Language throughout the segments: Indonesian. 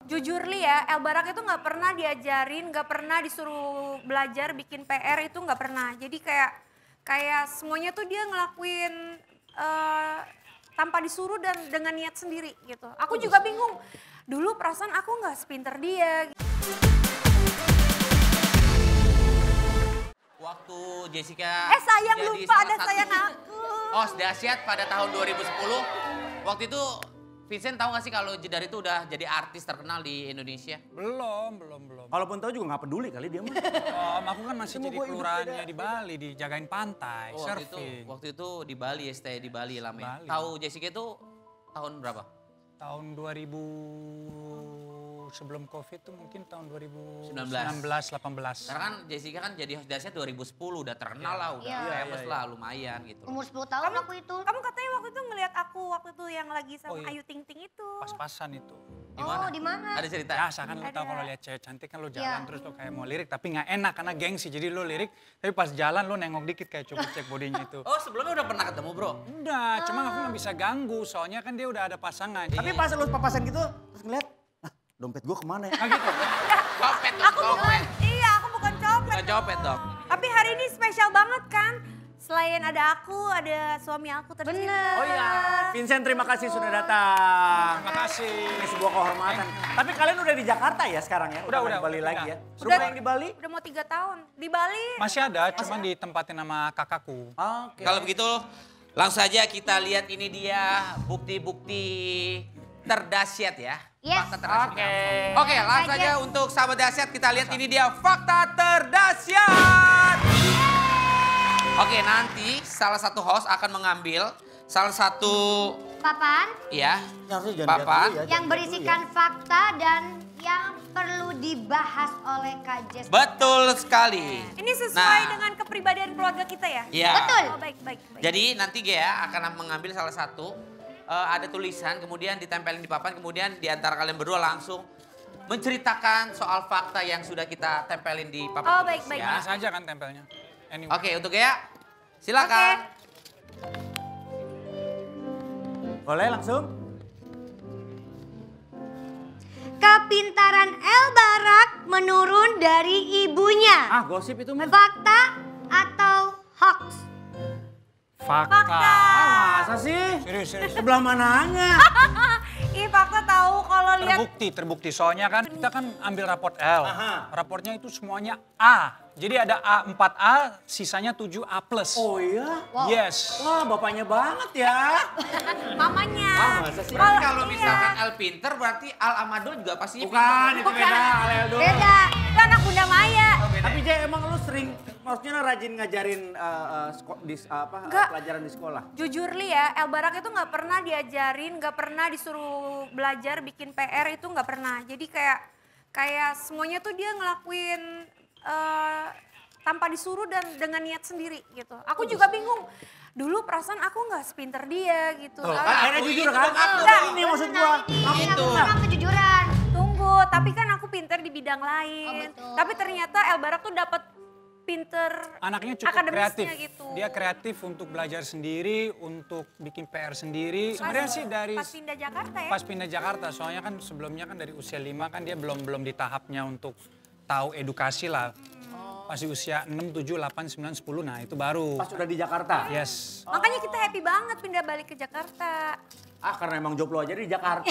Jujur Li ya, El Barak itu nggak pernah diajarin, nggak pernah disuruh belajar bikin PR itu nggak pernah. Jadi kayak semuanya tuh dia ngelakuin tanpa disuruh dan dengan niat sendiri gitu. Aku juga bingung. Dulu perasaan aku nggak sepinter dia. Waktu Jessica Sayang jadi lupa salah ada satu sayang aku. host dahsyat pada tahun 2010. Waktu itu Vincent tahu gak sih kalau Jedar itu udah jadi artis terkenal di Indonesia? Belum. Walaupun tahu juga nggak peduli kali dia mah. Aku kan masih jadi kelurahannya di Bali, dijagain pantai, surfing. Waktu itu di Bali ya, stay di Bali lama ya. Bali. Tahu Jessica itu tahun berapa? Tahun 2000 sebelum Covid tuh mungkin tahun 2019, 18. Karena kan Jessica kan jadi host dahsyat 2010 udah terkenal lah, udah famous lah lumayan gitu. Umur 10 tahun aku itu. Kamu katanya waktu itu ngelihat aku waktu itu yang lagi sama iya. Ayu Ting Ting itu. Pas-pasan itu. Oh, di mana? Ada cerita? Biasa kan lo tau kalau lihat cewek cantik kan lo jalan terus lo kayak mau lirik tapi nggak enak karena gengsi. Jadi lo lirik tapi pas jalan lo nengok dikit kayak coba cek bodinya itu. Oh sebelumnya udah pernah ketemu bro? Udah, cuma aku nggak bisa ganggu soalnya kan dia udah ada pasangan. Tapi pas lu papasan gitu terus ngeliat, dompet gue kemana ya? Nah, gitu. Copet dong, copet. Aku bukan copet. Bukan copet dong. Tapi hari ini spesial banget kan. Selain ada aku, ada suami aku tercinta. Bener. Oh iya, Vincent terima kasih sudah datang. Terima kasih. Ini sebuah kehormatan. Tapi kalian udah di Jakarta ya sekarang ya? Udah, nggak di Bali udah. lagi ya? Udah. Rumah yang di Bali? Udah mau 3 tahun. Di Bali. Masih ada, cuma ditempatin sama kakakku. Oke. Kalau begitu langsung saja kita lihat ini dia bukti-bukti terdahsyat ya. Yes. Fakta terdahsyat. Oke. Oke, langsung aja untuk sahabat dahsyat kita lihat ini dia fakta terdahsyat. Oke, nanti salah satu host akan mengambil salah satu Papan ya Harusnya jangan papan lihat dulu ya, yang jangan berisikan fakta dan yang perlu dibahas oleh Kak Jess. betul sekali. Ini sesuai Nah. dengan kepribadian keluarga kita ya? Iya. Betul. Oh, baik. Jadi nanti Gea akan mengambil salah satu ada tulisan kemudian ditempelin di papan kemudian di antara kalian berdua langsung menceritakan soal fakta yang sudah kita tempelin di papan. Oh, tulis, baik. ya. Mana saja kan tempelnya. Anyway. Oke, untuk Gea silakan. Boleh langsung? Kepintaran El Barak menurun dari ibunya. Ah gosip itu men. Fakta atau hoax? Fakta. Ah masa sih? Serius. Sebelah mananya? Ih, fakta tahu kalau lihat Terbukti. Soalnya kan kita kan ambil raport L. Aha. Raportnya itu semuanya A. Jadi ada A4A, sisanya 7A+. Oh iya? Yes. Wah bapaknya banget ya. mamanya. Ah masa sih? Berarti kalau misalkan Al pinter berarti Al Amadul juga pastinya Bukan, itu Bukan. beda. Aleldo. Beda. Itu anak Bunda Maya. Tapi Jay emang lu sering, maksudnya rajin ngajarin Enggak. pelajaran di sekolah? Jujur Li ya, El Barak itu nggak pernah diajarin, nggak pernah disuruh belajar bikin PR itu nggak pernah. Jadi kayak semuanya tuh dia ngelakuin tanpa disuruh dan dengan niat sendiri gitu. Aku juga bingung. Dulu perasaan aku nggak sepinter dia gitu. Tuh, kan akhirnya Aku jujur itu kan? dong, aku Enggak, dong. ini maksud gua. Gitu. Orang kejujuran. Tunggu, tapi kan aku pinter di bidang lain. betul. Tapi ternyata El Barak tuh dapat pinter Anaknya cukup akademisnya kreatif. gitu. Dia kreatif untuk belajar sendiri, untuk bikin PR sendiri. Sebenarnya sih dari Pas pindah Jakarta ya? pas pindah Jakarta, soalnya kan sebelumnya kan dari usia 5 kan dia belum di tahapnya untuk tahu edukasi lah. Pas di usia 6, 7, 8, 9, 10, nah itu baru. Pas udah di Jakarta? Yes. Makanya kita happy banget pindah balik ke Jakarta. Ah karena emang job lo aja di Jakarta.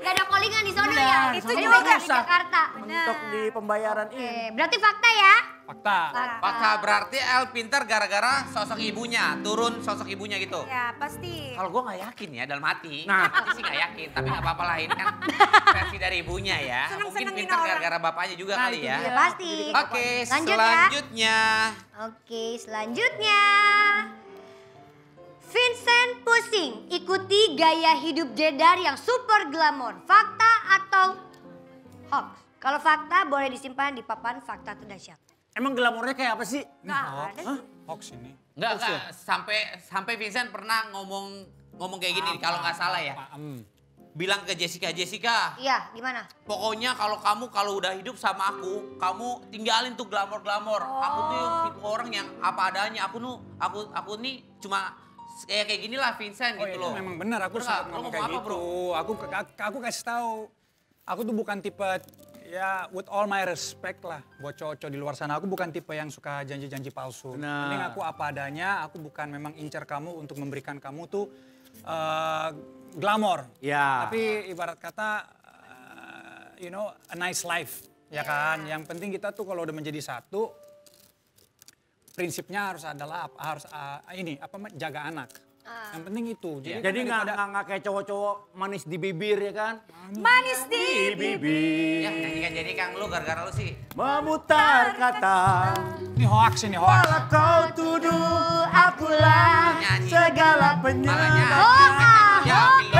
Gak ada callingan di sono Benar, ya? itu soalnya juga nggak di usah Jakarta. Untuk di pembayaran Oke, ini. berarti fakta ya? Fakta. Fakta berarti Al pinter gara-gara sosok ibunya, turun sosok ibunya gitu. Ya pasti. Kalau gue nggak yakin ya dalam hati, Nah. hati sih nggak yakin, tapi nggak apa-apa lah ini kan versi dari ibunya ya. Mungkin Seneng-senengin pinter orang. gara-gara bapaknya juga Nah, kali itu ya. dia. Ya pasti. Oke, Lanjut ya. selanjutnya. Oke, selanjutnya. Vincent pusing, ikuti gaya hidup Jedar yang super glamor. Fakta atau hoax? Kalau fakta boleh disimpan di papan fakta terdahsyat. Emang glamornya kayak apa sih? Nggak ada sih. Hoax ini. Enggak, sampai Vincent pernah ngomong kayak gini kalau nggak salah ya. Bilang ke Jessica, Iya, gimana? pokoknya kalau udah hidup sama aku, kamu tinggalin tuh glamor-glamor. Aku tuh tipe orang yang apa adanya. Aku nih cuma kayak gini lah Vincent Oh gitu itu loh. memang benar, aku Bener sempat nggak? Lo ngomong ngomong kayak apa, gitu. Aku kasih tahu Aku tuh bukan tipe, ya with all my respect lah buat cowok-cowok di luar sana. Aku bukan tipe yang suka janji-janji palsu. Nah. Mending aku apa adanya, aku bukan memang incar kamu untuk memberikan kamu tuh glamor. Ya. Tapi ibarat kata, you know, a nice life. Ya kan, yang penting kita tuh kalau udah menjadi satu, prinsipnya harus adalah jaga anak. Yang penting itu. Jadi nggak kayak cowok-cowok manis di bibir ya kan? Manis di bibir. Ya nyanyikan jadi Kang lu gara-gara lu sih. Memutar kata. Ini hoax ini, hoax. Walau kau tuduh akulah Nyanyi. segala Malah penyebab. nyanyi.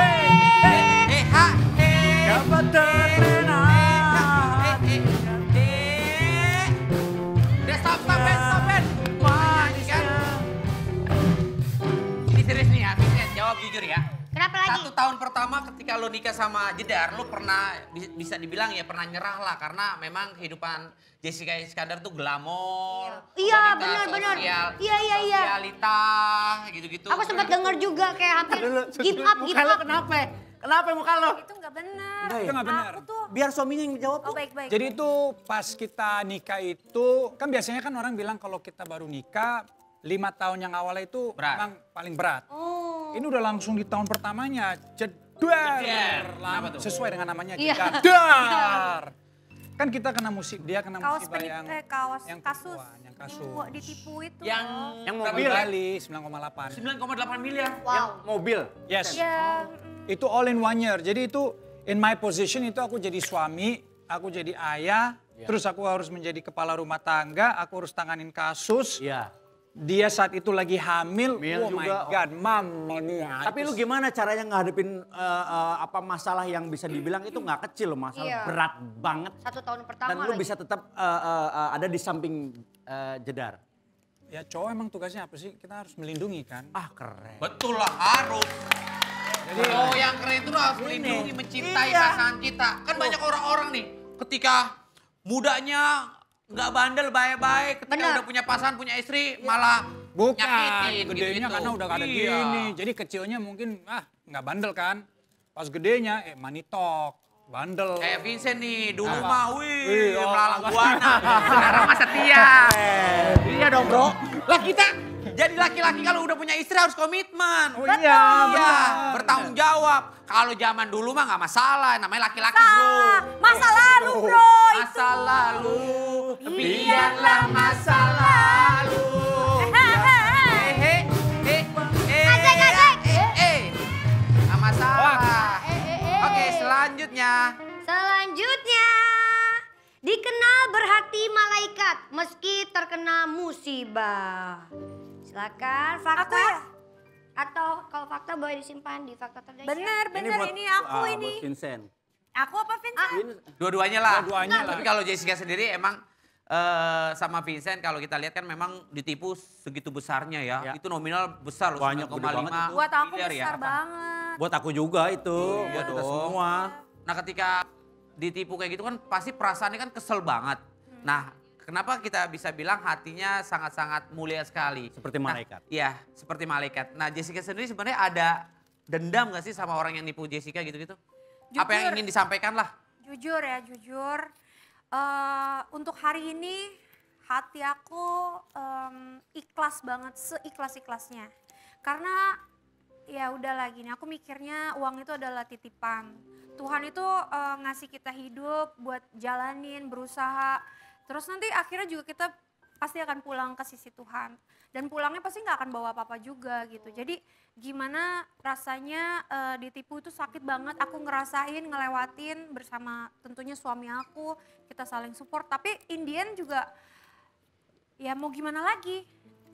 Ya ha. Dapat terlena. Udah stop Ben. Nyanyi kan. Ini serius nih ya, Vincent, jawab jujur ya. Kenapa lagi? 1 tahun pertama ketika lo nikah sama Jedar, lo pernah bisa dibilang ya pernah nyerah lah karena memang kehidupan Jessica Iskandar tuh glamor. Iya, wanita benar. sosial, Iya. Sosialita, gitu-gitu. Aku sempat denger juga kayak hampir give up. Muka lo kenapa? Kenapa muka lo? Itu nggak benar. Itu nggak benar. Aku tuh, Biar suaminya yang jawab. oh baik-baik. Jadi itu pas kita nikah itu, kan biasanya kan orang bilang kalau kita baru nikah, 5 tahun yang awalnya itu Berat. memang paling berat. Oh. Ini udah langsung di tahun pertamanya, jedar. Kenapa tuh? Sesuai dengan namanya, Iya. jedar. Kan kita kena dia kena kaos musibah yang kaos yang kasus. penipuan, yang kasus. Ditipu itu. Yang loh. Yang berapa mobil. Kali 9,8. 9,8 miliar. Yang mobil. Yes. Ya, Itu all in 1 year. Jadi itu in my position itu aku jadi suami, aku jadi ayah, terus aku harus menjadi kepala rumah tangga, aku harus tanganin kasus. Iya. Dia saat itu lagi hamil, Hamil oh my juga. God, mamma mia. Tapi lu gimana caranya ngadepin apa masalah yang bisa dibilang itu nggak kecil loh, masalah Iya. berat banget. 1 tahun pertama Dan lu lagi. bisa tetap ada di samping Jedar. Ya cowok emang tugasnya apa sih? Kita harus melindungi kan. Ah keren. Betul lah, harus. Jadi Oh yang keren itu harus melindungi, mencintai pasangan kita. Kan banyak orang-orang nih ketika mudanya nggak bandel baik-baik, ketika Benar. udah punya pasangan, punya istri malah bukan, nyakitin gedenya gitu-gitu. karena udah ada Iya. gini. Jadi kecilnya mungkin nggak bandel kan. Pas gedenya manitok, bandel. Kayak Vincent nih, dulu Apa? mah Wih, oh, melalang apa? buana. Sekarang mah setia. Iya dong bro. Lah kita jadi laki-laki kalau udah punya istri harus komitmen. Oh iya, Iya, benar. bertanggung jawab. Kalau zaman dulu mah nggak masalah, namanya laki-laki bro. salah. Masa lalu bro. Masa lalu, biarlah masa lalu. Nggak masalah. Oke, selanjutnya. Selanjutnya, dikenal berhati malaikat meski terkena musibah. Silakan fakta. Aku ya? Atau kalau fakta boleh disimpan di fakta terdahsyat. Bener ini aku ini. Buat Vincent. Aku apa Vincent? Dua-duanya lah. Dua-duanya lah. Tapi kalau Jessica sendiri emang sama Vincent kalau kita lihat kan memang ditipu segitu besarnya ya. Ya. Itu nominal besar loh, Banyak, gede banget 9,5 itu. Buat aku miliar ya. besar banget. Buat aku juga itu. Buat kita dong. semua. Nah ketika ditipu kayak gitu kan pasti perasaannya kan kesel banget. Nah kenapa kita bisa bilang hatinya sangat-sangat mulia sekali. Seperti malaikat. Nah, iya seperti malaikat. Nah Jessica sendiri sebenarnya ada dendam gak sih sama orang yang nipu Jessica gitu-gitu? Apa yang Jujur. ingin disampaikan lah? Jujur ya, jujur. Untuk hari ini hati aku ikhlas banget, seikhlas-ikhlasnya. Karena ya udah gini, aku mikirnya uang itu adalah titipan. Tuhan itu ngasih kita hidup buat jalanin, berusaha. Terus nanti akhirnya juga kita pasti akan pulang ke sisi Tuhan. Dan pulangnya pasti nggak akan bawa apa-apa juga gitu. Jadi gimana rasanya ditipu itu sakit banget. Aku ngerasain, ngelewatin bersama tentunya suami aku. Kita saling support. Tapi Indian juga ya mau gimana lagi.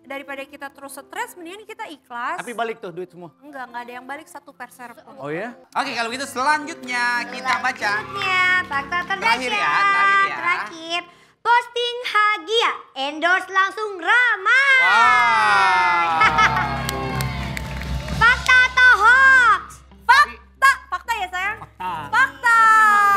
Daripada kita terus stres, mendingan kita ikhlas. Tapi balik tuh duit semua. Enggak ada yang balik 1 persen pun. Oh ya? Oke kalau gitu selanjutnya kita baca. Selanjutnya, fakta Terakhir terdahsyat. ya, terakhir ya. Terakhir, posting Hagia, endorse langsung ramai. Wow. Fakta atau hoax? Fakta ya sayang? Ah. Fakta.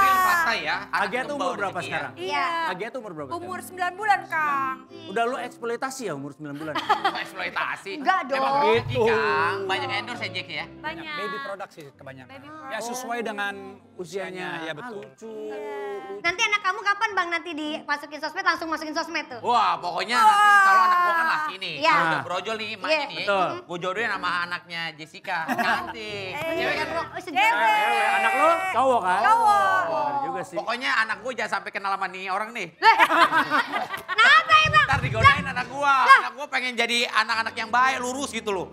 Real fakta ya. ya. Anak Agia tuh membawa umur berapa rezeki ya. sekarang? Iya. Agia tuh umur berapa Umur sekarang? 9 bulan, Kang. Udah lu eksploitasi ya umur 9 bulan? Eksploitasi. Enggak dong. Emang rezeki, Kang. Banyak endorse ya Jack ya. Banyak. Baby product sih kebanyakan. Baby Ya sesuai dengan usianya, ya Ah, betul. lucu. Nanti anak kamu kapan Bang nanti dimasukin sosmed langsung masukin sosmed tuh? Wah, pokoknya nanti kalau anak gua kan laki nih. Iya. Kalau udah brojol nih emaknya Iya, nih. betul. Gua jodohin sama anaknya Jessica. Cantik. Cewek kan, Bro? Oh, Cewek. sejarah. Anak lo cowok kan? Cowok. Bener juga sih. Pokoknya anak gua jangan sampai kenal sama nih orang nih. Kenapa emang? Ntar digodain anak gua. Anak gua pengen jadi anak-anak yang baik, lurus gitu loh.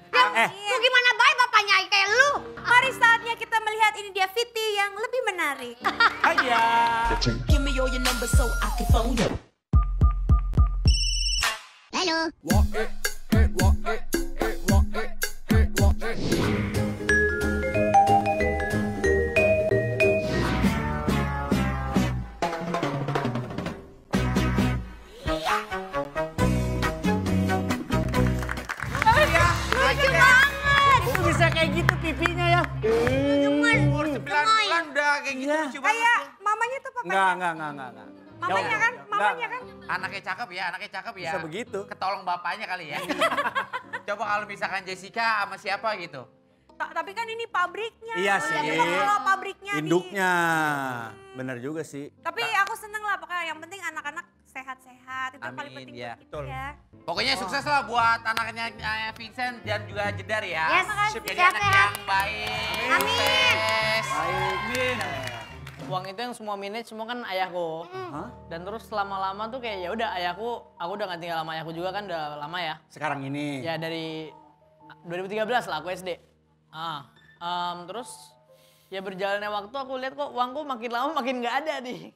Lu gimana baik bapaknya kayak lu? Mari saatnya kita melihat ini dia Viti yang lebih menarik. Agia. Give me all your numbers so I can phone you. Halo. Lucu banget. Kok bisa kayak gitu pipinya ya? Umur 9 bulan udah kayak gitu Iya. lucu banget. Kayak mamanya tuh papanya. Enggak. Mamanya Jauh. kan? Mamanya kan? Anaknya cakep ya, anaknya cakep ya. Bisa begitu. Ketolong bapaknya kali ya. Coba kalau misalkan Jessica sama siapa gitu. Tapi kan ini pabriknya. Iya sih. Coba kalau pabriknya Induknya. Bener juga sih. Tapi aku seneng lah pokoknya yang penting anak-anak sehat-sehat itu paling Amin, penting ya. buat kita ya. Pokoknya sukses lah buat anaknya Vincent dan juga Jedar ya. Yes, Jadi sehat-sehat. anak yang baik. Amin. Sukses. Amin. Uang itu yang semua manage semua kan ayahku. Hah? Dan terus lama-lama tuh kayak ya udah ayahku, aku udah gak tinggal sama ayahku juga kan udah lama ya. Sekarang ini. Ya dari 2013 lah aku SD. Terus ya berjalannya waktu aku lihat kok uangku makin lama makin gak ada nih.